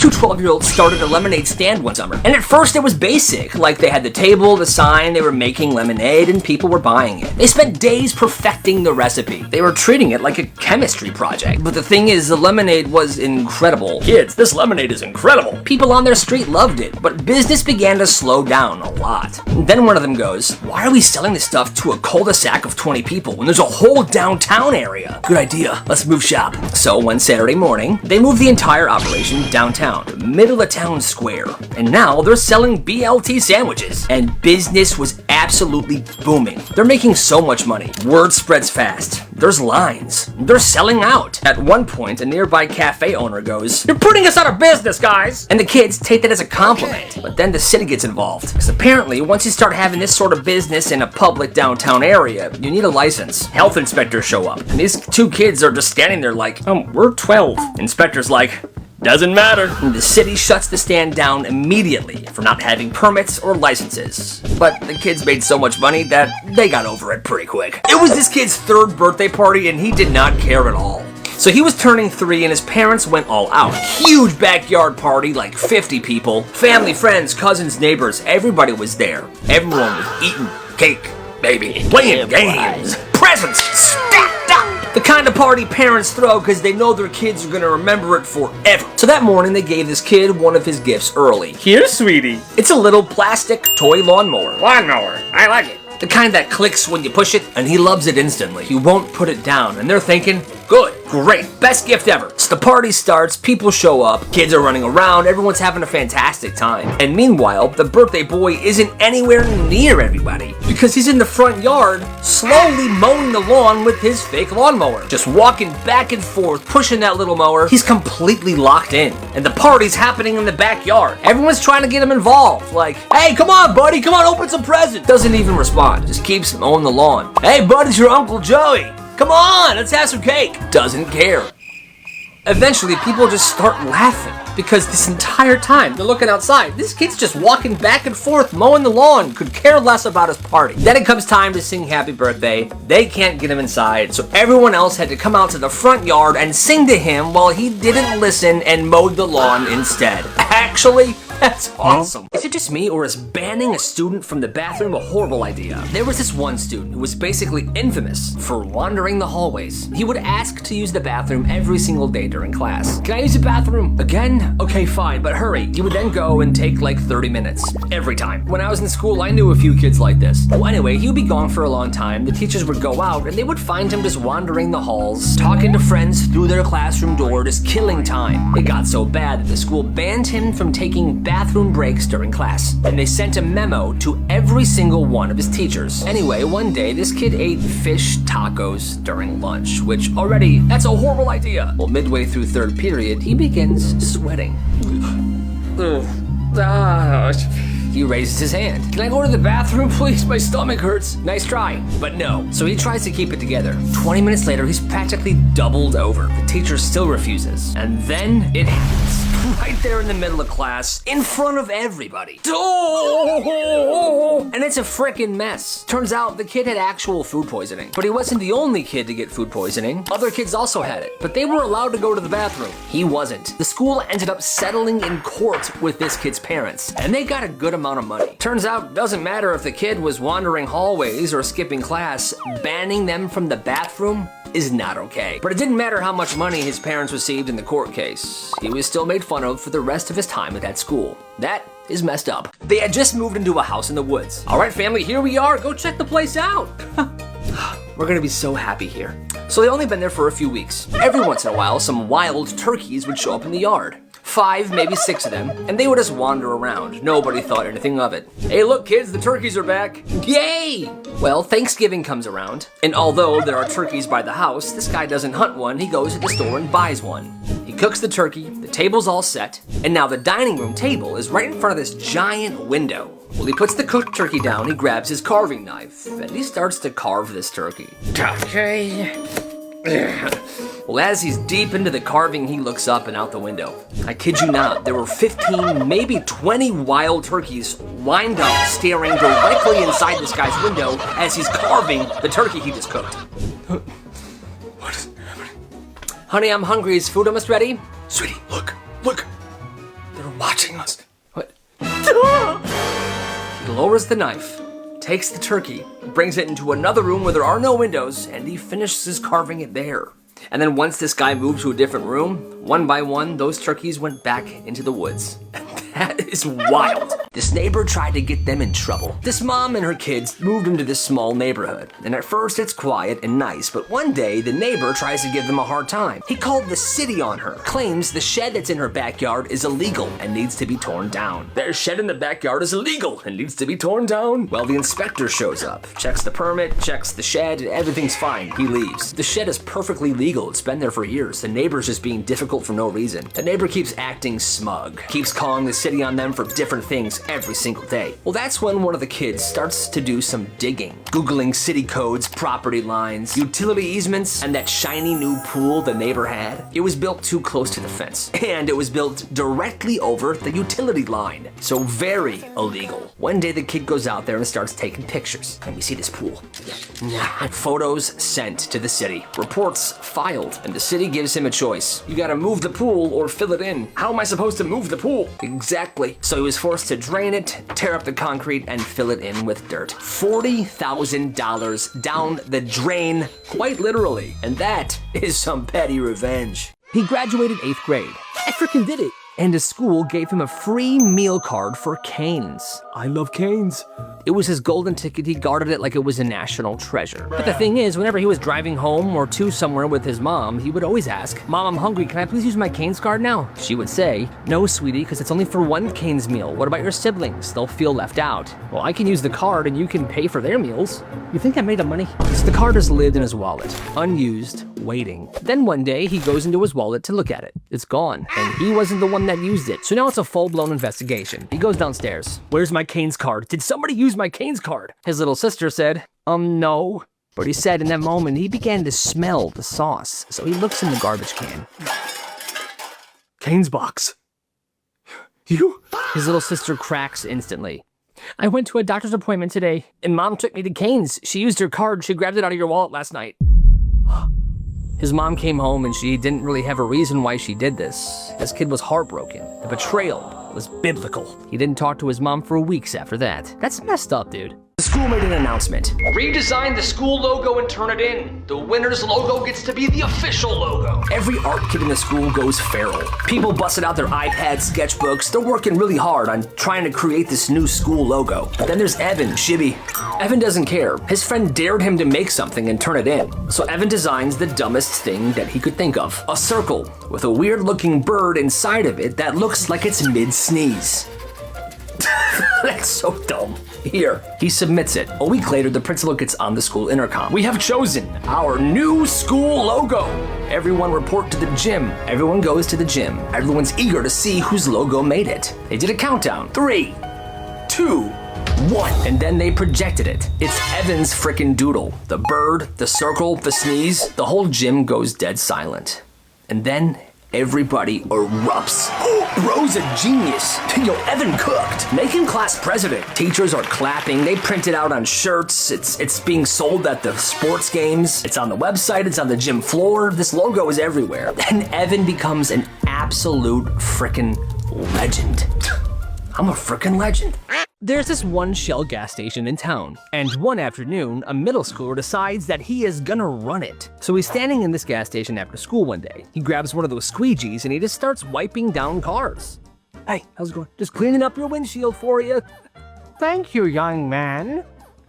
two 12-year-olds started a lemonade stand one summer. And at first it was basic, like they had the table, the sign, they were making lemonade, and people were buying it. They spent days perfecting the recipe. They were treating it like a chemistry project. But the thing is, the lemonade was incredible. Kids, this lemonade is incredible. People on their street loved it, but business began to slow down a lot. And then one of them goes, why are we selling this stuff to a cul-de-sac of 20 people when there's a whole downtown area? Good idea, let's move shop. So one Saturday morning, they moved the entire operation downtown, middle of town square. And now they're selling BLT sandwiches. And business was absolutely booming. They're making so much money. Word spreads fast. There's lines. They're selling out. At one point, a nearby cafe owner goes, "You're putting us out of business, guys!" And the kids take that as a compliment. But then the city gets involved. Because apparently, once you start having this sort of business in a public downtown area, you need a license. Health inspectors show up. And these two kids are just standing there like, we're 12. Inspector's like, doesn't matter. And the city shuts the stand down immediately for not having permits or licenses. But the kids made so much money that they got over it pretty quick. It was this kid's third birthday party and he did not care at all. So he was turning 3 and his parents went all out. Huge backyard party, like 50 people. Family, friends, cousins, neighbors, everybody was there. Everyone was eating cake, baby, playing games, presents stacked up. The kind of party parents throw because they know their kids are gonna remember it forever. So that morning they gave this kid one of his gifts early. Here, sweetie. It's a little plastic toy lawnmower. Lawnmower, I like it. The kind that clicks when you push it, and he loves it instantly. He won't put it down, and they're thinking, good, great, best gift ever. So the party starts, people show up, kids are running around, everyone's having a fantastic time. And meanwhile, the birthday boy isn't anywhere near everybody because he's in the front yard, slowly mowing the lawn with his fake lawnmower. Just walking back and forth, pushing that little mower. He's completely locked in, and the party's happening in the backyard. Everyone's trying to get him involved, like, hey, come on, buddy, come on, open some presents. Doesn't even respond. Just keeps mowing the lawn. Hey, bud, it's your Uncle Joey. Come on, let's have some cake. Doesn't care. Eventually, people just start laughing because this entire time they're looking outside. This kid's just walking back and forth, mowing the lawn, could care less about his party. Then it comes time to sing happy birthday. They can't get him inside, so everyone else had to come out to the front yard and sing to him while he didn't listen and mowed the lawn instead. Actually, that's awesome. Is it just me, or is banning a student from the bathroom a horrible idea? There was this one student who was basically infamous for wandering the hallways. He would ask to use the bathroom every single day during class. Can I use the bathroom again? Okay, fine, but hurry. He would then go and take like 30 minutes every time. When I was in school, I knew a few kids like this. Well, anyway, he would be gone for a long time. The teachers would go out and they would find him just wandering the halls, talking to friends through their classroom door, just killing time. It got so bad that the school banned him from taking bathroom breaks during class, and they sent a memo to every single one of his teachers. Anyway, one day this kid ate fish tacos during lunch, which already, that's a horrible idea. Well, midway through third period, he begins sweating. He raises his hand. Can I go to the bathroom, please? My stomach hurts. Nice try, but no. So he tries to keep it together. 20 minutes later, he's practically doubled over. The teacher still refuses. And then it happens. Right there in the middle of class, in front of everybody. And it's a frickin' mess. Turns out the kid had actual food poisoning. But he wasn't the only kid to get food poisoning. Other kids also had it, but they were allowed to go to the bathroom. He wasn't. The school ended up settling in court with this kid's parents, and they got a good amount of money. Turns out, doesn't matter if the kid was wandering hallways or skipping class, banning them from the bathroom is not okay. But it didn't matter how much money his parents received in the court case. He was still made fun of for the rest of his time at that school. That is messed up. They had just moved into a house in the woods. All right, family, here we are. Go check the place out. We're gonna be so happy here. So they'd only been there for a few weeks. Every once in a while, some wild turkeys would show up in the yard. 5, maybe 6 of them, and they would just wander around. Nobody thought anything of it. Hey, look, kids, the turkeys are back. Yay! Well, Thanksgiving comes around, and although there are turkeys by the house, this guy doesn't hunt one, he goes to the store and buys one. He cooks the turkey, the table's all set, and now the dining room table is right in front of this giant window. Well, he puts the cooked turkey down, he grabs his carving knife, and he starts to carve this turkey. Okay. Well, as he's deep into the carving, he looks up and out the window. I kid you not, there were 15, maybe 20 wild turkeys lined up, staring directly inside this guy's window as he's carving the turkey he just cooked. What is happening? Honey, I'm hungry. Is food almost ready? Sweetie, look. They're watching us. What? He lowers the knife, takes the turkey, brings it into another room where there are no windows, and he finishes carving it there. And then once this guy moved to a different room, one by one, those turkeys went back into the woods. That is wild. This neighbor tried to get them in trouble. This mom and her kids moved into this small neighborhood. And at first it's quiet and nice, but one day the neighbor tries to give them a hard time. He called the city on her, claims the shed that's in her backyard is illegal and needs to be torn down. Their shed in the backyard is illegal and needs to be torn down. Well, the inspector shows up, checks the permit, checks the shed, and everything's fine. He leaves. The shed is perfectly legal. It's been there for years. The neighbor's just being difficult for no reason. The neighbor keeps acting smug, keeps calling the city on them for different things every single day. Well, that's when one of the kids starts to do some digging, Googling city codes, property lines, utility easements, and that shiny new pool the neighbor had. It was built too close to the fence, and it was built directly over the utility line, so very illegal. One day the kid goes out there and starts taking pictures. Let me see this pool. Photos sent to the city, reports filed, and the city gives him a choice. You gotta move the pool or fill it in. How am I supposed to move the pool? Exactly. So he was forced to drain it, tear up the concrete, and fill it in with dirt. $40,000 down the drain, quite literally. And that is some petty revenge. He graduated 8th grade. I freaking did it. And his school gave him a free meal card for Cane's. I love Cane's. It was his golden ticket. He guarded it like it was a national treasure. But the thing is, whenever he was driving home or to somewhere with his mom, he would always ask, "Mom, I'm hungry. Can I please use my Cane's card now?" She would say, "No, sweetie, because it's only for one Cane's meal. What about your siblings? They'll feel left out." "Well, I can use the card and you can pay for their meals." You think I made the money? So the card has lived in his wallet, unused, waiting. Then one day, he goes into his wallet to look at it. It's gone, and he wasn't the one that used it. So now it's a full-blown investigation. He goes downstairs. "Where's my Cane's card? Did somebody use my Cane's card?" His little sister said, no. But he said in that moment, he began to smell the sauce. So he looks in the garbage can. Cane's box. You? His little sister cracks instantly. "I went to a doctor's appointment today, and Mom took me to Cane's. She used her card. She grabbed it out of your wallet last night." His mom came home and she didn't really have a reason why she did this. This kid was heartbroken. The betrayal was biblical. He didn't talk to his mom for weeks after that. That's messed up, dude. The school made an announcement. "Redesign the school logo and turn it in. The winner's logo gets to be the official logo." Every art kid in the school goes feral. People busted out their iPads, sketchbooks. They're working really hard on trying to create this new school logo. But then there's Evan, Shibby. Evan doesn't care. His friend dared him to make something and turn it in. So Evan designs the dumbest thing that he could think of. A circle with a weird looking bird inside of it that looks like it's mid-sneeze. That's so dumb. Here, he submits it. A week later, the principal gets on the school intercom. "We have chosen our new school logo. Everyone report to the gym." Everyone goes to the gym. Everyone's eager to see whose logo made it. They did a countdown. 3, 2, 1. And then they projected it. It's Evan's frickin' doodle. The bird, the circle, the sneeze. The whole gym goes dead silent. And then everybody erupts. Bro's a genius. Yo, Evan cooked. Make him class president. Teachers are clapping. They print it out on shirts. It's being sold at the sports games. It's on the website. It's on the gym floor. This logo is everywhere. And Evan becomes an absolute frickin' legend. I'm a frickin' legend. There's this one Shell gas station in town, and one afternoon, a middle schooler decides that he is gonna run it. So he's standing in this gas station after school one day. He grabs one of those squeegees and he just starts wiping down cars. "Hey, how's it going? Just cleaning up your windshield for you." "Thank you, young man."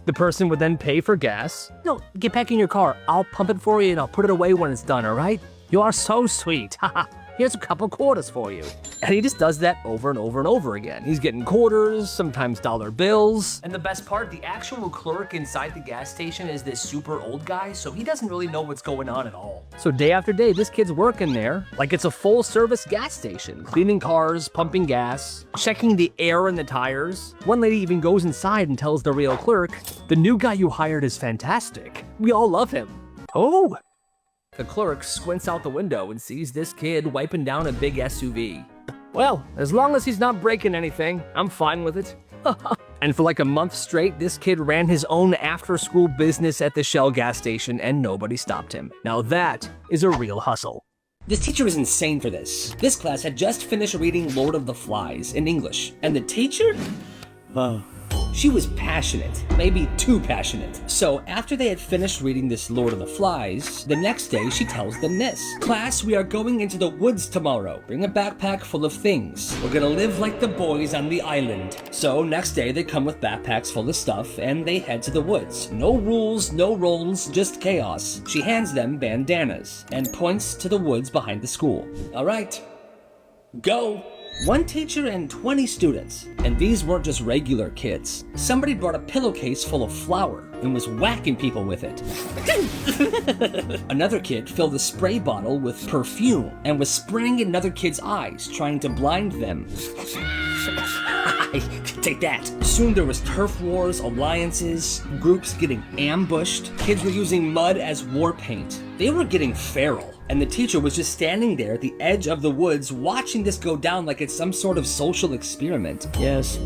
The person would then pay for gas. "No, get back in your car. I'll pump it for you and I'll put it away when it's done, all right? You are so sweet. Haha. Here's a couple quarters for you." And he just does that over and over and over again. He's getting quarters, sometimes dollar bills. And the best part, the actual clerk inside the gas station is this super old guy, so he doesn't really know what's going on at all. So day after day, this kid's working there like it's a full-service gas station, cleaning cars, pumping gas, checking the air in the tires. One lady even goes inside and tells the real clerk, "The new guy you hired is fantastic. We all love him." Oh! The clerk squints out the window and sees this kid wiping down a big SUV. "Well, as long as he's not breaking anything, I'm fine with it." And for like a month straight, this kid ran his own after-school business at the Shell gas station and nobody stopped him. Now that is a real hustle. This teacher is insane for this. This class had just finished reading Lord of the Flies in English, and the teacher? She was passionate, maybe too passionate. So after they had finished reading this Lord of the Flies, the next day she tells them this. Class, we are going into the woods tomorrow. Bring a backpack full of things. We're gonna live like the boys on the island. So next day they come with backpacks full of stuff and they head to the woods. No rules, no roles, just chaos. She hands them bandanas and points to the woods behind the school. All right, go. One teacher and 20 students, and these weren't just regular kids. Somebody brought a pillowcase full of flour and was whacking people with it. Another kid filled a spray bottle with perfume and was spraying in another kid's eyes, trying to blind them. Take that. Soon there was turf wars, alliances, groups getting ambushed. Kids were using mud as war paint. They were getting feral. And the teacher was just standing there at the edge of the woods watching this go down like it's some sort of social experiment. Yes.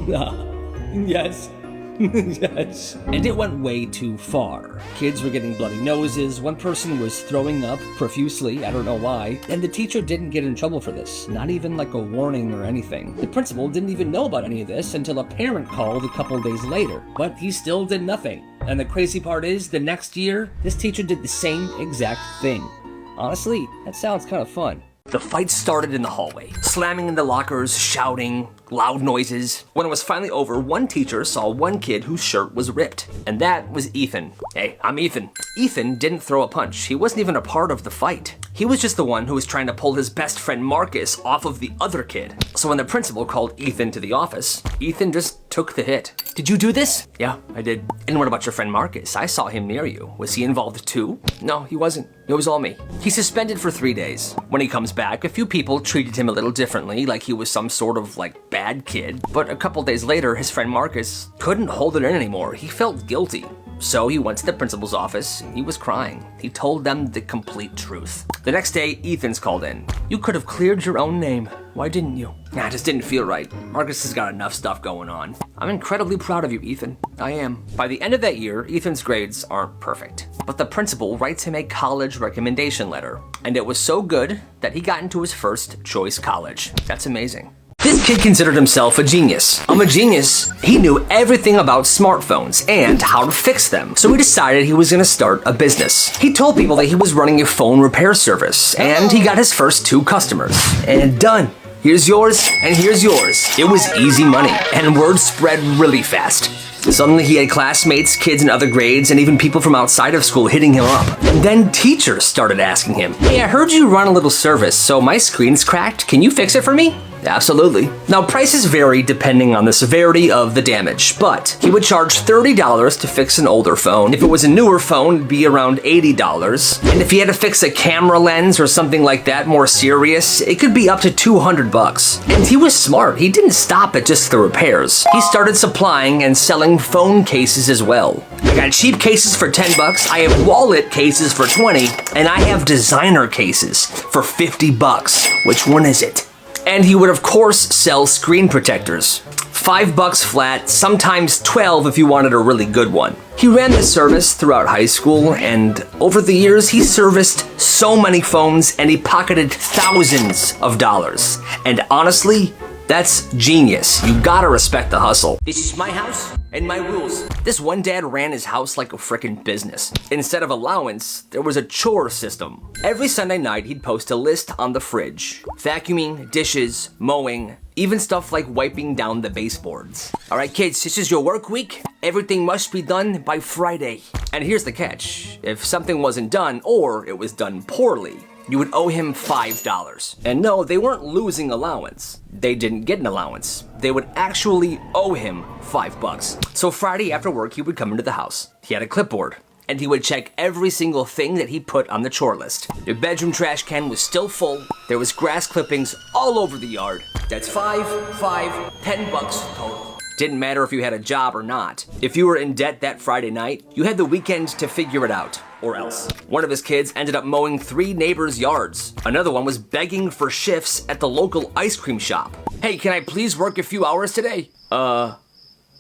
Yes. Yes. And it went way too far. Kids were getting bloody noses, one person was throwing up profusely, I don't know why, and the teacher didn't get in trouble for this, not even like a warning or anything. The principal didn't even know about any of this until a parent called a couple days later, but he still did nothing. And the crazy part is, the next year, this teacher did the same exact thing. Honestly, that sounds kind of fun. The fight started in the hallway, slamming into lockers, shouting, loud noises. When it was finally over, one teacher saw one kid whose shirt was ripped, and that was Ethan. Hey, I'm Ethan. Ethan didn't throw a punch. He wasn't even a part of the fight. He was just the one who was trying to pull his best friend Marcus off of the other kid. So when the principal called Ethan to the office, Ethan just took the hit. Did you do this? Yeah, I did. And what about your friend Marcus? I saw him near you. Was he involved too? No, he wasn't. It was all me. He's suspended for 3 days. When he comes back, a few people treated him a little differently, like he was some sort of bad kid. But a couple days later, his friend Marcus couldn't hold it in anymore. He felt guilty. So he went to the principal's office. He was crying. He told them the complete truth. The next day, Ethan's called in. You could have cleared your own name. Why didn't you? Nah, it just didn't feel right. Marcus has got enough stuff going on. I'm incredibly proud of you, Ethan. I am. By the end of that year, Ethan's grades aren't perfect. But the principal writes him a college recommendation letter. And it was so good that he got into his first choice college. That's amazing. This kid considered himself a genius. A genius, he knew everything about smartphones and how to fix them. So he decided he was gonna start a business. He told people that he was running a phone repair service, and he got his first 2 customers. And done. Here's yours, and here's yours. It was easy money, and word spread really fast. Suddenly he had classmates, kids in other grades, and even people from outside of school hitting him up. And then teachers started asking him, hey, I heard you run a little service, so my screen's cracked. Can you fix it for me? Absolutely. Now, prices vary depending on the severity of the damage, but he would charge $30 to fix an older phone. If it was a newer phone, it'd be around $80. And if he had to fix a camera lens or something like that, more serious, it could be up to $200. And he was smart. He didn't stop at just the repairs. He started supplying and selling phone cases as well. I got cheap cases for $10, I have wallet cases for $20, and I have designer cases for $50. Which one is it? And he would of course sell screen protectors. $5 flat, sometimes 12 if you wanted a really good one. He ran the service throughout high school, and over the years he serviced so many phones and he pocketed thousands of dollars. And honestly, that's genius. You gotta respect the hustle. This is my house and my rules. This one dad ran his house like a frickin' business. Instead of allowance, there was a chore system. Every Sunday night, he'd post a list on the fridge. Vacuuming, dishes, mowing, even stuff like wiping down the baseboards. All right, kids, this is your work week. Everything must be done by Friday. And here's the catch. If something wasn't done or it was done poorly, you would owe him $5. And no, they weren't losing allowance. They didn't get an allowance. They would actually owe him $5. So Friday after work, he would come into the house. He had a clipboard, and he would check every single thing that he put on the chore list. The bedroom trash can was still full. There was grass clippings all over the yard. That's $10 total. Didn't matter if you had a job or not. If you were in debt that Friday night, you had the weekend to figure it out, or else. One of his kids ended up mowing 3 neighbors' yards. Another one was begging for shifts at the local ice cream shop. Hey, can I please work a few hours today?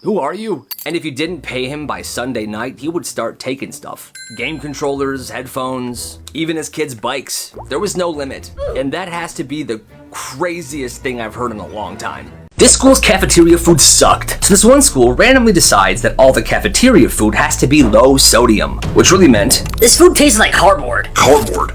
Who are you? And if you didn't pay him by Sunday night, he would start taking stuff. Game controllers, headphones, even his kids' bikes. There was no limit. And that has to be the craziest thing I've heard in a long time. This school's cafeteria food sucked. So this one school randomly decides that all the cafeteria food has to be low sodium, which really meant this food tastes like cardboard.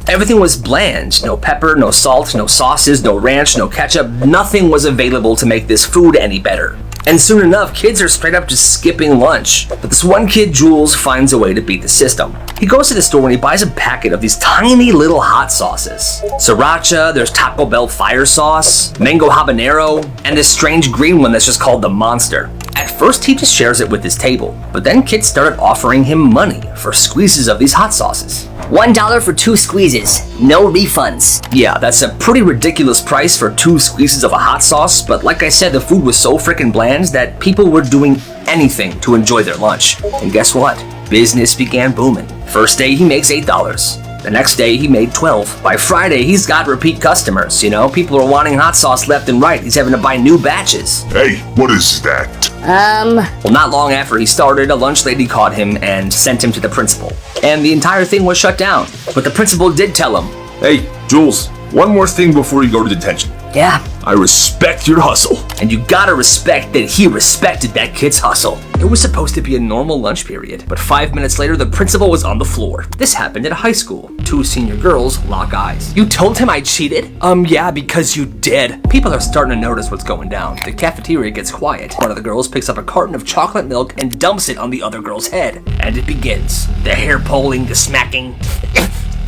Everything was bland. No pepper, no salt, no sauces, no ranch, no ketchup. Nothing was available to make this food any better. And soon enough, kids are straight up just skipping lunch. But this one kid, Jules, finds a way to beat the system. He goes to the store and he buys a packet of these tiny little hot sauces. Sriracha, there's Taco Bell fire sauce, mango habanero, and this strange green one that's just called the Monster. At first, he just shares it with his table, but then kids started offering him money for squeezes of these hot sauces. $1 for 2 squeezes, no refunds. Yeah, that's a pretty ridiculous price for 2 squeezes of a hot sauce, but like I said, the food was so freaking bland that people were doing anything to enjoy their lunch. And guess what? Business began booming. First day, he makes $8. The next day, he made $12. By Friday, he's got repeat customers, you know? People are wanting hot sauce left and right. He's having to buy new batches. Hey, what is that? Well, not long after he started, a lunch lady caught him and sent him to the principal. And the entire thing was shut down. But the principal did tell him, Hey, Jules, one more thing before you go to detention. yeah, I respect your hustle. and you gotta respect that he respected that kid's hustle. It was supposed to be a normal lunch period, but 5 minutes later, the principal was on the floor. This happened at high school. 2 senior girls lock eyes. You told him I cheated? Yeah, because you did. People are starting to notice what's going down. The cafeteria gets quiet. One of the girls picks up a carton of chocolate milk and dumps it on the other girl's head. And it begins. The hair pulling, the smacking.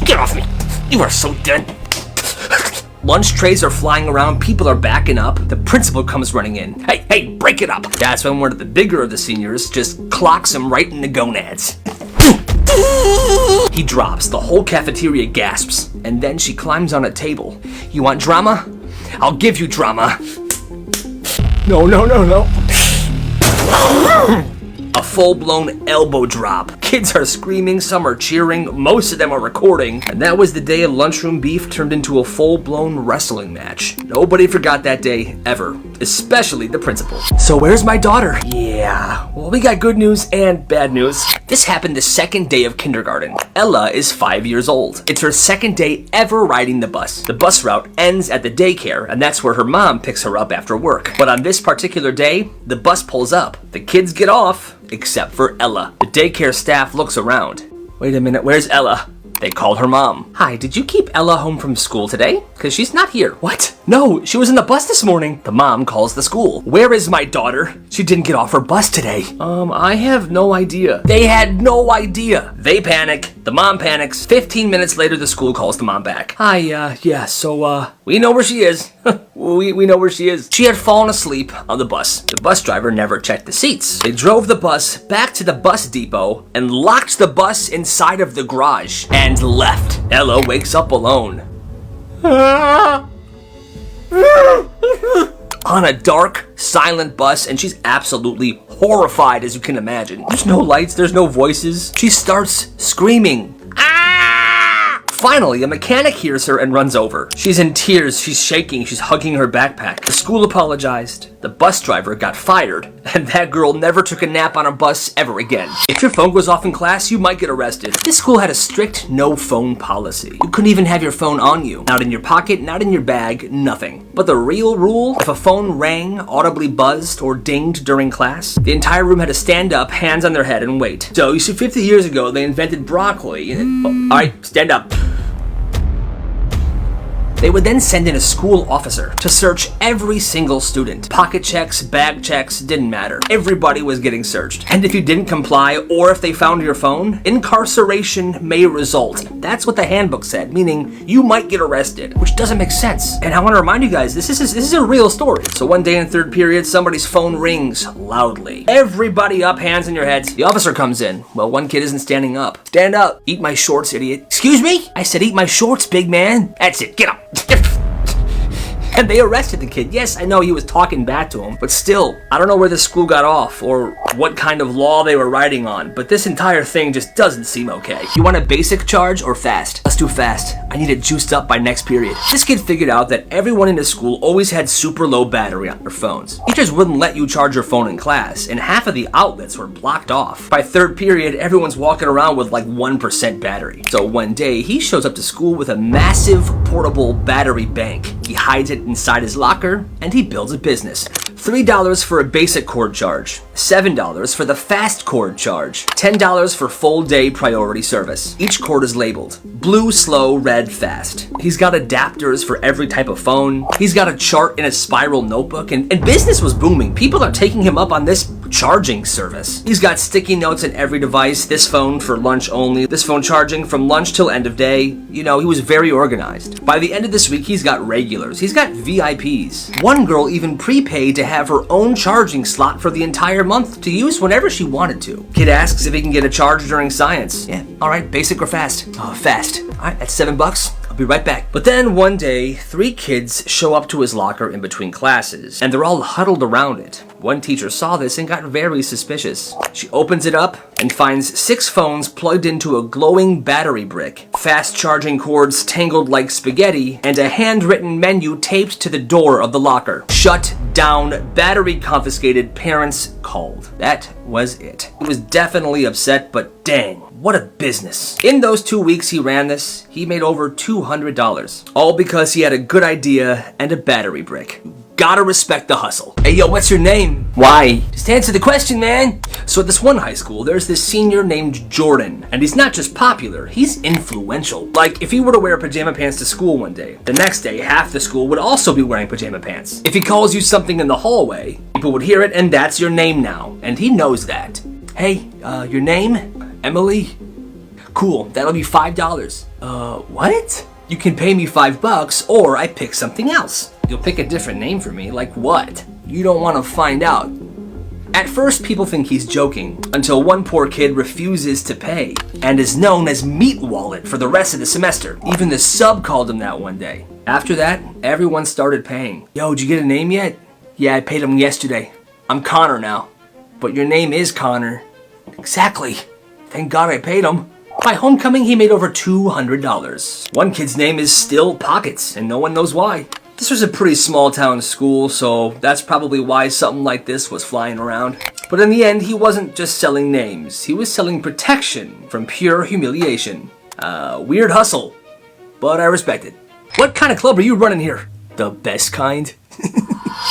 Get off me! You are so done. Lunch trays are flying around, people are backing up. The principal comes running in. Hey, break it up. That's when one of the bigger of the seniors just clocks him right in the gonads. He drops, the whole cafeteria gasps, and then she climbs on a table. You want drama? I'll give you drama. No. A full-blown elbow drop. Kids are screaming, some are cheering, most of them are recording, and that was the day of lunchroom beef turned into a full-blown wrestling match. Nobody forgot that day, ever. Especially the principal. So where's my daughter? Yeah, well, we got good news and bad news. This happened the second day of kindergarten. Ella is 5 years old. It's her second day ever riding the bus. The bus route ends at the daycare, and that's where her mom picks her up after work. But on this particular day, the bus pulls up. The kids get off, except for Ella. The daycare staff looks around. Wait a minute, where's Ella? They called her mom. Hi, did you keep Ella home from school today? Because she's not here. What? No, she was in the bus this morning. The mom calls the school. Where is my daughter? She didn't get off her bus today. I have no idea. They had no idea. They panic. The mom panics. 15 minutes later, the school calls the mom back. Hi, we know where she is. we know where she is. She had fallen asleep on the bus. The bus driver never checked the seats. They drove the bus back to the bus depot and locked the bus inside of the garage and left. Ella wakes up alone. On a dark, silent bus, and she's absolutely horrified, as you can imagine. There's no lights, there's no voices. She starts screaming. Finally, a mechanic hears her and runs over. She's in tears, she's shaking, she's hugging her backpack. The school apologized. The bus driver got fired, and that girl never took a nap on a bus ever again. If your phone goes off in class, you might get arrested. This school had a strict no phone policy. You couldn't even have your phone on you. Not in your pocket, not in your bag, nothing. But the real rule, if a phone rang, audibly buzzed, or dinged during class, the entire room had to stand up, hands on their head, and wait. So, you see, 50 years ago, they invented broccoli. Alright, stand up. They would then send in a school officer to search every single student. Pocket checks, bag checks, didn't matter. Everybody was getting searched. And if you didn't comply, or if they found your phone, incarceration may result. That's what the handbook said, meaning you might get arrested, which doesn't make sense. And I want to remind you guys, this is a real story. So one day in third period, somebody's phone rings loudly. Everybody up, hands in your heads. The officer comes in. Well, one kid isn't standing up. Stand up. Eat my shorts, idiot. Excuse me? I said eat my shorts, big man. That's it. Get up. And they arrested the kid. Yes, I know he was talking back to him, but still, I don't know where the school got off or what kind of law they were writing on, but this entire thing just doesn't seem okay. You want a basic charge or fast? Let's do fast. I need it juiced up by next period. This kid figured out that everyone in the school always had super low battery on their phones. Teachers wouldn't let you charge your phone in class, and half of the outlets were blocked off. By third period, everyone's walking around with like 1% battery. So one day, he shows up to school with a massive portable battery bank. He hides it inside his locker, and he builds a business. $3 for a basic cord charge, $7 for the fast cord charge, $10 for full day priority service. Each cord is labeled blue, slow, red, fast. He's got adapters for every type of phone. He's got a chart in a spiral notebook, and business was booming. People are taking him up on this charging service. He's got sticky notes in every device, this phone for lunch only, this phone charging from lunch till end of day. You know, he was very organized. By the end of this week, he's got regulars, he's got VIPs. One girl even prepaid to have her own charging slot for the entire month to use whenever she wanted to. Kid asks if he can get a charge during science. Yeah, all right, basic or fast? Fast. All right, that's $7. I'll be right back. But then one day, 3 kids show up to his locker in between classes, and they're all huddled around it. One teacher saw this and got very suspicious. She opens it up and finds 6 phones plugged into a glowing battery brick, fast charging cords tangled like spaghetti, and a handwritten menu taped to the door of the locker. Shut down, battery confiscated, parents called. That was it. He was definitely upset, but dang, what a business. In those 2 weeks he ran this, he made over $200. All because he had a good idea and a battery brick. Gotta respect the hustle. Hey yo, what's your name? Why? Just answer the question, man. So at this one high school, there's this senior named Jordan, and he's not just popular, he's influential. Like, if he were to wear pajama pants to school one day, the next day half the school would also be wearing pajama pants. If he calls you something in the hallway, people would hear it, and that's your name now, and he knows that. Hey, your name? Emily? Cool, that'll be $5. What? You can pay me $5 or I pick something else. You'll pick a different name for me, like what? You don't want to find out. At first, people think he's joking, until one poor kid refuses to pay, and is known as Meat Wallet for the rest of the semester. Even the sub called him that one day. After that, everyone started paying. Yo, did you get a name yet? Yeah, I paid him yesterday. I'm Connor now. But your name is Connor. Exactly. Thank God I paid him. By homecoming, he made over $200. One kid's name is still Pockets, and no one knows why. This was a pretty small town school, so that's probably why something like this was flying around. But in the end, he wasn't just selling names. He was selling protection from pure humiliation. Weird hustle, but I respect it. What kind of club are you running here? The best kind.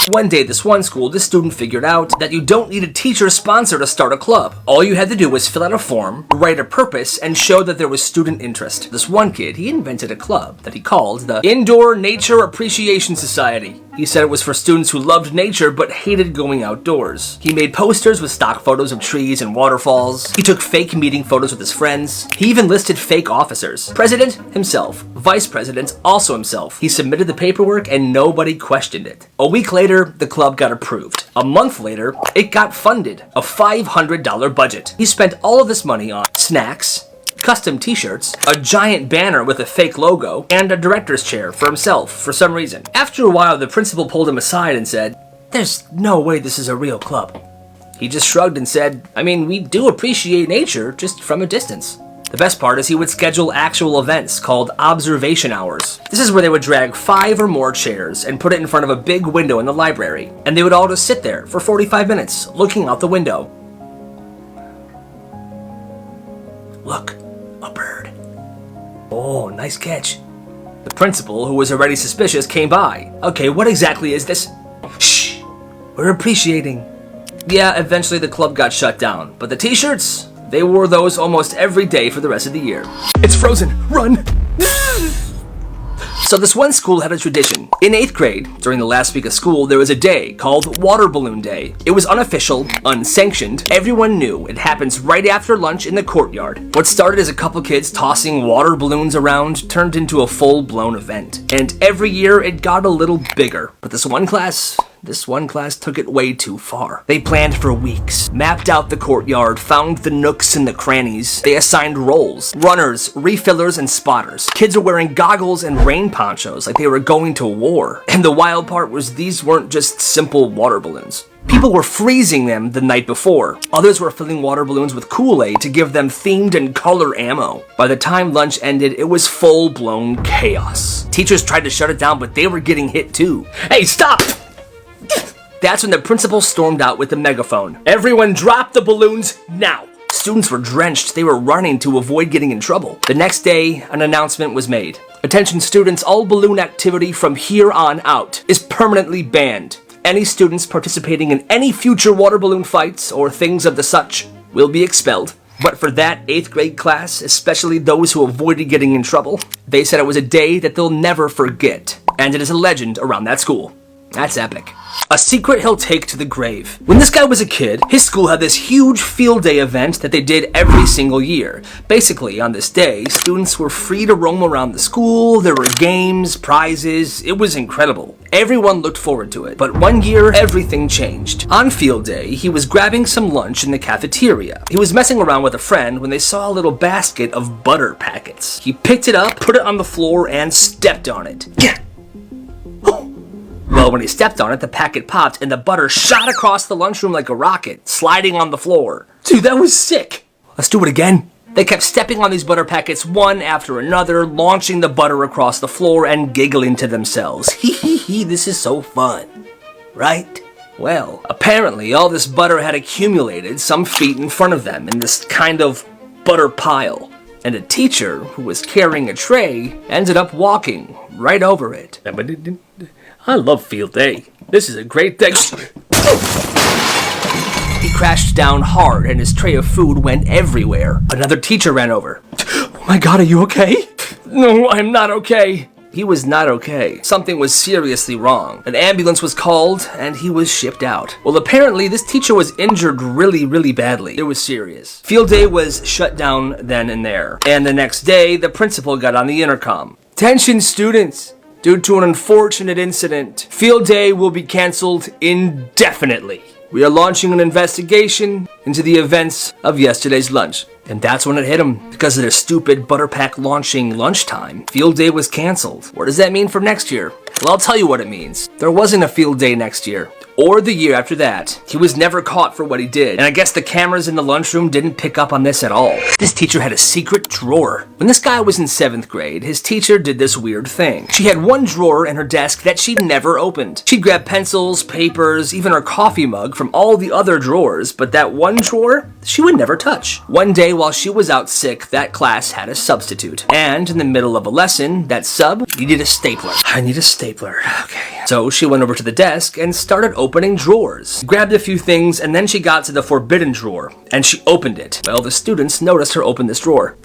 One day, this one school, this student figured out that you don't need a teacher sponsor to start a club. All you had to do was fill out a form, write a purpose, and show that there was student interest. This one kid, he invented a club that he called the Indoor Nature Appreciation Society. He said it was for students who loved nature but hated going outdoors. He made posters with stock photos of trees and waterfalls. He took fake meeting photos with his friends. He even listed fake officers. President, himself. Vice president, also himself. He submitted the paperwork and nobody questioned it. A week later, the club got approved. A month later, it got funded. A $500 budget. He spent all of this money on snacks, custom t-shirts, a giant banner with a fake logo, and a director's chair for himself for some reason. After a while, the principal pulled him aside and said, "There's no way this is a real club." He just shrugged and said, "I mean, we do appreciate nature, just from a distance." The best part is he would schedule actual events called observation hours. This is where they would drag 5 or more chairs and put it in front of a big window in the library, and they would all just sit there for 45 minutes, looking out the window. Look. A bird. Oh, nice catch. The principal, who was already suspicious, came by. Okay, what exactly is this? Shh, we're appreciating. Yeah, eventually the club got shut down, but the t-shirts, they wore those almost every day for the rest of the year. It's frozen, run! So this one school had a tradition. In 8th grade, during the last week of school, there was a day called Water Balloon Day. It was unofficial, unsanctioned. Everyone knew it happens right after lunch in the courtyard. What started as a couple kids tossing water balloons around turned into a full-blown event. And every year, it got a little bigger. But this one class, this one class took it way too far. They planned for weeks, mapped out the courtyard, found the nooks and the crannies. They assigned roles: runners, refillers, and spotters. Kids were wearing goggles and rain ponchos like they were going to war. And the wild part was these weren't just simple water balloons. People were freezing them the night before. Others were filling water balloons with Kool-Aid to give them themed and color ammo. By the time lunch ended, it was full-blown chaos. Teachers tried to shut it down, but they were getting hit too. Hey, stop! That's when the principal stormed out with the megaphone. Everyone drop the balloons now! Students were drenched. They were running to avoid getting in trouble. The next day, an announcement was made. Attention students, all balloon activity from here on out is permanently banned. Any students participating in any future water balloon fights or things of the such will be expelled. But for that 8th grade class, especially those who avoided getting in trouble, they said it was a day that they'll never forget. And it is a legend around that school. That's epic. A secret he'll take to the grave. When this guy was a kid, his school had this huge field day event that they did every single year. Basically, on this day, students were free to roam around the school, there were games, prizes, it was incredible. Everyone looked forward to it. But one year, everything changed. On field day, he was grabbing some lunch in the cafeteria. He was messing around with a friend when they saw a little basket of butter packets. He picked it up, put it on the floor, and stepped on it. Well, when he stepped on it, the packet popped and the butter shot across the lunchroom like a rocket, sliding on the floor. Dude, that was sick. Let's do it again. They kept stepping on these butter packets one after another, launching the butter across the floor and giggling to themselves. Hee hee hee, this is so fun. Right? Well, apparently all this butter had accumulated some feet in front of them in this kind of butter pile. And a teacher, who was carrying a tray, ended up walking right over it. I love field day. This is a great day. He crashed down hard and his tray of food went everywhere. Another teacher ran over. Oh my god, are you okay? No, I'm not okay. He was not okay. Something was seriously wrong. An ambulance was called and he was shipped out. Well, apparently this teacher was injured really badly. It was serious. Field day was shut down then and there. And the next day, the principal got on the intercom. Attention students! Due to an unfortunate incident, field day will be canceled indefinitely. We are launching an investigation into the events of yesterday's lunch. And that's when it hit him. Because of their stupid butter pack launching lunchtime, field day was canceled. What does that mean for next year? Well, I'll tell you what it means. There wasn't a field day next year. Or the year after that. He was never caught for what he did. And I guess the cameras in the lunchroom didn't pick up on this at all. This teacher had a secret drawer. When this guy was in 7th grade, his teacher did this weird thing. She had one drawer in her desk that she never opened. She'd grab pencils, papers, even her coffee mug from all the other drawers, but that one drawer, she would never touch. One day while she was out sick, that class had a substitute. And in the middle of a lesson, that sub needed a stapler. I need a stapler. Okay. So she went over to the desk and started opening drawers. Grabbed a few things and then she got to the forbidden drawer and she opened it. Well, the students noticed her open this drawer.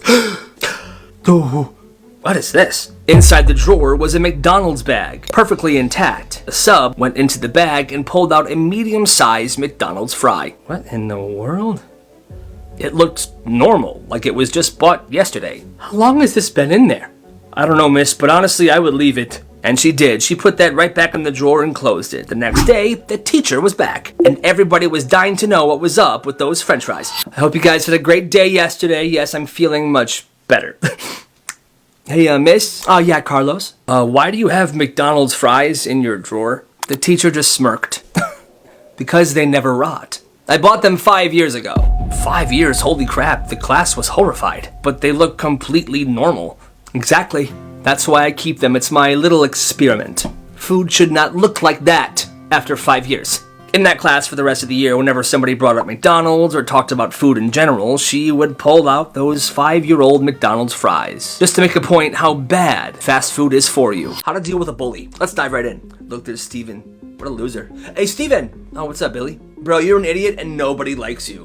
Oh, what is this? Inside the drawer was a McDonald's bag, perfectly intact. The sub went into the bag and pulled out a medium-sized McDonald's fry. What in the world? It looked normal, like it was just bought yesterday. How long has this been in there? I don't know, miss, but honestly, I would leave it. And she did. She put that right back in the drawer and closed it. The next day, the teacher was back. And everybody was dying to know what was up with those french fries. I hope you guys had a great day yesterday. Yes, I'm feeling much better. Hey, miss? Oh, yeah, Carlos. Why do you have McDonald's fries in your drawer? The teacher just smirked. Because they never rot. I bought them 5 years ago. 5 years? Holy crap. The class was horrified. But they look completely normal. Exactly. That's why I keep them. It's my little experiment. Food should not look like that after 5 years. In that class for the rest of the year, whenever somebody brought up McDonald's or talked about food in general, she would pull out those 5-year-old McDonald's fries. Just to make a point how bad fast food is for you. How to deal with a bully. Let's dive right in. Look, there's Steven. What a loser. Hey, Steven! Oh, what's up, Billy? Bro, you're an idiot and nobody likes you.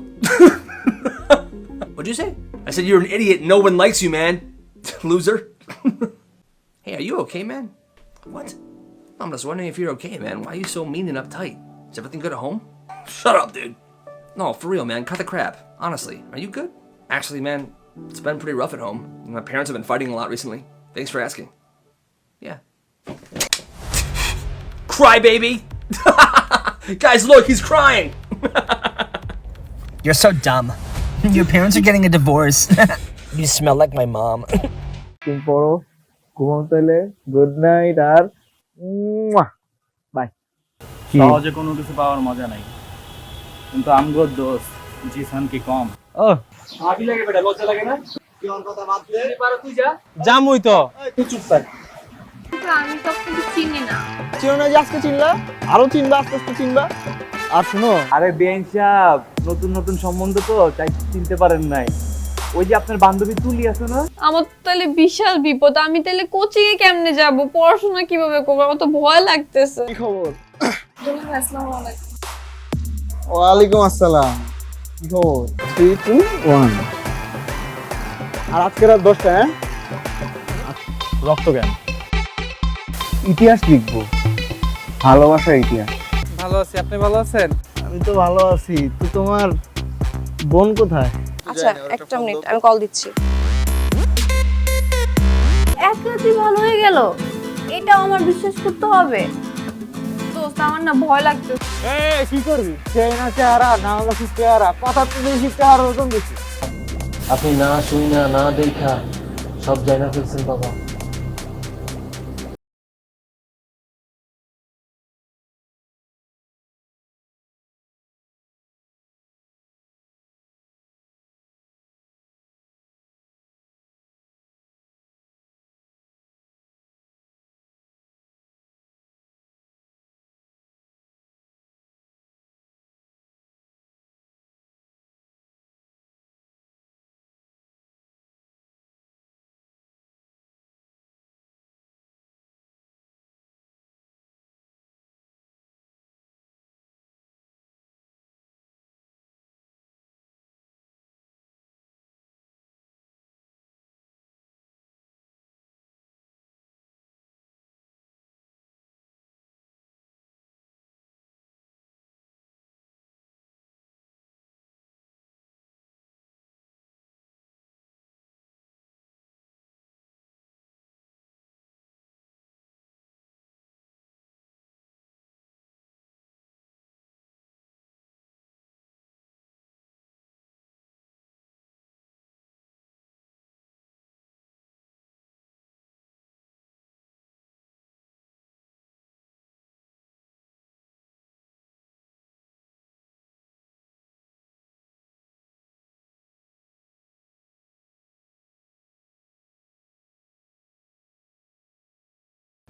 What'd you say? I said you're an idiot, no one likes you, man. Loser. Hey, are you okay, man? What? I'm just wondering if you're okay, man. Why are you so mean and uptight? Is everything good at home? Shut up, dude. No, for real, man. Cut the crap. Honestly, are you good? Actually, man, it's been pretty rough at home. My parents have been fighting a lot recently. Thanks for asking. Yeah. Cry, baby! Guys, look, he's crying. You're so dumb. Your parents are getting a divorce. You smell like my mom. পড়ো ঘুমাও তাহলে good night R by সহজে কোনো কিছু পাওয়ার মজা নাই কিন্তু আমগো দোস্ত জিসান কি কম ও ভাবি লাগে বেটা লজ্জা লাগে না কি ওর কথা বাদ দে পারো তুই যা জামুই তো তুই চুপ থাক আমি তো আপনাকে চিনি না চিনো না যে আজকে চিনলা আরো চিনবা আস্তে আস্তে চিনবা আর শুনো আরে বেন সাহেব নতুন নতুন সম্বন্ধ তো তাই চিনতে পারেন নাই ওই যে আপনার বান্ধবী তুলি আছে না আমার তাহলে বিশাল বিপদ আমি তাহলে কোচিং এ কেমনে যাব পড়াশোনা কিভাবে করব আমার তো ভয় লাগতেছে কি খবর আসসালামু আলাইকুম ওয়ালাইকুম আসসালাম কি খবর 3 2 1 আর আজকে রাত 10টা হ্যাঁ রক্ত জ্ঞান ইতিহাস লিখবো ভালোবাসার ইতিহাস ভালো আছি আপনি ভালো আছেন আমি তো ভালো আছি তো তোমার বোন কোথায় আচ্ছা একটা মিনিট আমি কল দিচ্ছি এক রাতেই ভালো হয়ে গেল এটাও আমার বিশ্বাস করতে হবে দোস্ত আমার না ভয় লাগতেছে এই কি করবি সেই না চেহারা না হলো কি চেহারা কথা তো বেশি চেহারা ওজন বেশি আপনি না শুই না না দেখা সব জায়গা ফেলছেন বাবা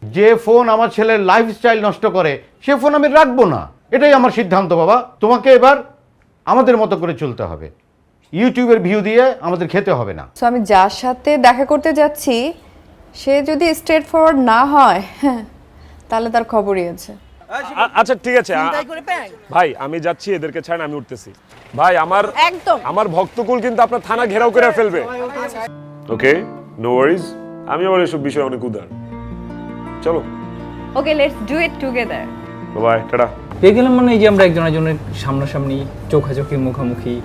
যে ফোন আমার ছেলের লাইফস্টাইল নষ্ট করে সে ফোন আমি রাখবো না এটাই আমার সিদ্ধান্ত বাবা তোমাকে এবার আমাদের মতো করে চলতে হবে ইউটিউবের ভিউ দিয়ে আমাদের খেতে হবে না সো আমি যার সাথে দেখা করতে যাচ্ছি সে যদি স্ট্রেট ফরওয়ার্ড না হয় তাহলে তার খবরই আছে আচ্ছা ঠিক আছে ভাই আমি যাচ্ছি এদেরকে ছাড়েন আমি উঠতেছি ভাই আমার ভক্তকুল কিন্তু আপনার থানা ঘেরাও করে ফেলবে ওকে নো ওয়ারিজ আমি আবার এসব বিষয়ে অনেক উদার চলো okay let's do it together bye tata পেয়ে গেলাম মানে এই যে আমরা একজন একজনের সামনাসামনি চোখাচোখি মুখোমুখি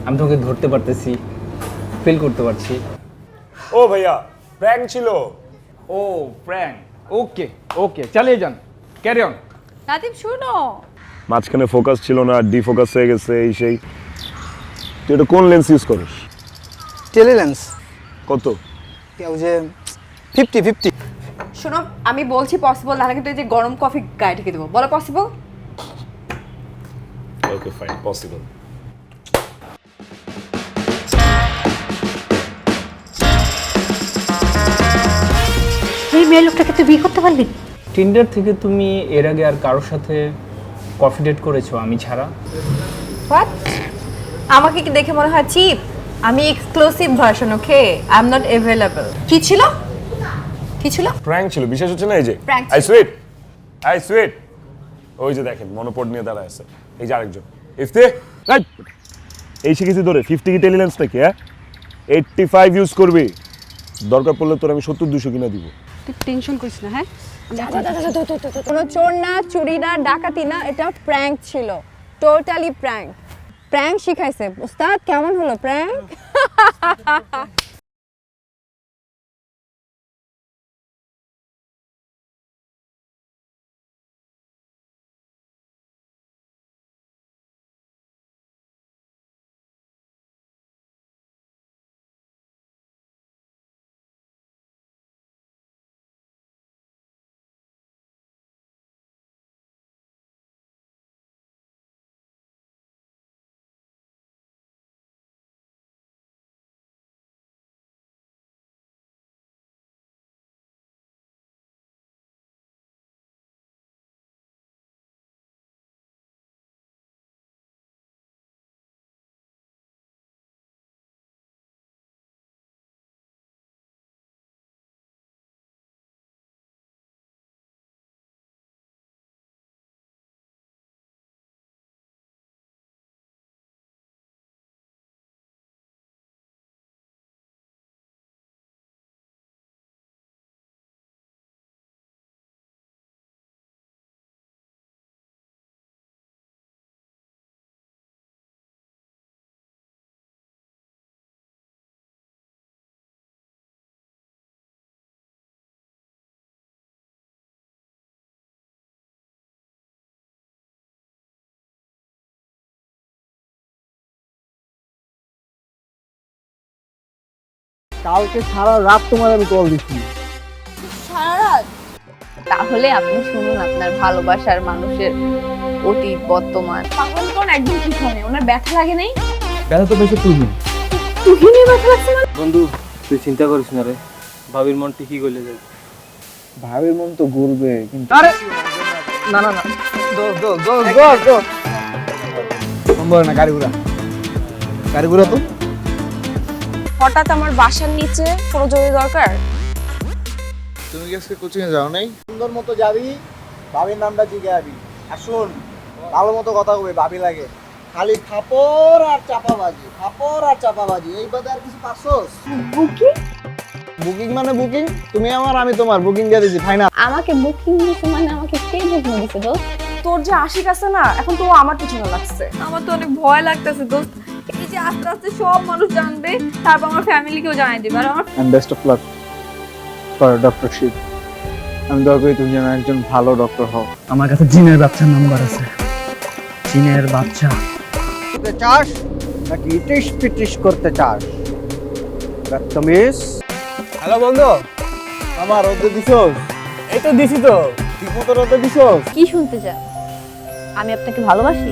আমি তোমাকে ধরতে পারতেছি ফিল করতে পারছি ও ভাইয়া প্র্যাঙ্ক ছিল ও প্র্যাঙ্ক ওকে ওকে চালিয়ে যান ক্যারি অন নাদিম শুনো মাঝখানে ফোকাস ছিল না ডিফোকাস হয়ে গেছে এই সেই তুই এটা কোন লেন্স ইউজ করিস টেলিলেন্স কত কেউ যে 50 শোনো আমি বলছি পসিবল না কিন্তু এই যে গরম কফি গায়ে ঢেকে দেবো বলো পসিবল ওকে ফাইন পসিবল এই মেয়ে লোকটাকে তুই বিয়ে করতে পারবি টিন্ডার থেকে তুমি এর আগে আর কারোর সাথে কফি ডেট করেছো আমি ছাড়া হোয়াট আমাকে কি দেখে মনে হয় চিপ আমি exclusive version okay I am not available কি ছিল প্র্যাঙ্ক ছিল বিশেষ হচ্ছে না এই যে Prank আই সুইট ওই যে দেখেন মনোপড নিয়ে দাঁড়ায় আছে এই যে আরেকজন ইফতে রাইট এই শিখেছি ধরে 50 কি টেলিলেন্স নাকি হ্যাঁ 85 ইউজ করবি দরকার পড়লে তোর আমি 70 200 কিনা দিব তুই টেনশন করিস না হ্যাঁ কোনো চোর না চুরি না ডাকাতি না এটা প্র্যাঙ্ক ছিল টোটালি প্র্যাঙ্ক শিখাইছে উস্তাদ কেমন হলো প্র্যাঙ্ক কালকে সারা রাত তোমার আমি কল দিচ্ছি। সারা রাত? তাহলে আপনি শুনুন আপনার ভালোবাসার মানুষের অতীত বর্তমান। পাগল কোন একদম ঠিক হয় না, ওনার ব্যথা লাগে নাই? ব্যথা তো বেশি তুহিন। তুহিনের ব্যথা লাগছে মানে? বন্ধু তুই চিন্তা করিস না রে, ভাবির মন ঠিকই গলে যাবে। ভাবির মন তো ঘুরবে কিন্তু আরে না না না সম্ভব না। গাড়ি ঘুরা তো। হঠাৎ আমার বাসার নিচে কোনো জরুরি দরকার? তুমি কি আজকে কোচিং এ যাও নাই? সুন্দর মতো যাবি, ভাবির নামটা জিজ্ঞাসি। আর শোন, ভালো মতো কথা কবে, ভাবি লাগে। খালি থাপড় আর চাপাবাজি, এই বাদে আর কিছু পাচ্ছস? বুকিং মানে বুকিং, তুমি আমার আমি তোমার, বুকিং দিয়ে দিছি ফাইনাল। আমাকে বুকিং দিছে মানে আমাকে কে বুকিং দিছে দোস্ত? তোর যে আশিক আছে না, এখন তো আমার পিছনে লাগছে। আমার তো অনেক ভয় লাগতেছে দোস্ত। এই যে আস্তে আস্তে সব মানুষ জানবে, তারপর আমার ফ্যামিলিকেও জানাই দিবে। আর আমার and best of luck for doctorship. আমি দোয়া করি তুমি যেন একজন ভালো ডক্টর হও। আমার কাছে জিনের বাচ্চার নাম্বার আছে। জিনের বাচ্চা। করতে চাস নাকি ইটিস পিটিস করতে চাস? রক্তমিস। হ্যালো বন্ধু, আমার রোদে দিছস? এই তো দিছি তো। ঠিক মতো রোদে দিছস? কি শুনতে চান? আমি আপনাকে ভালোবাসি?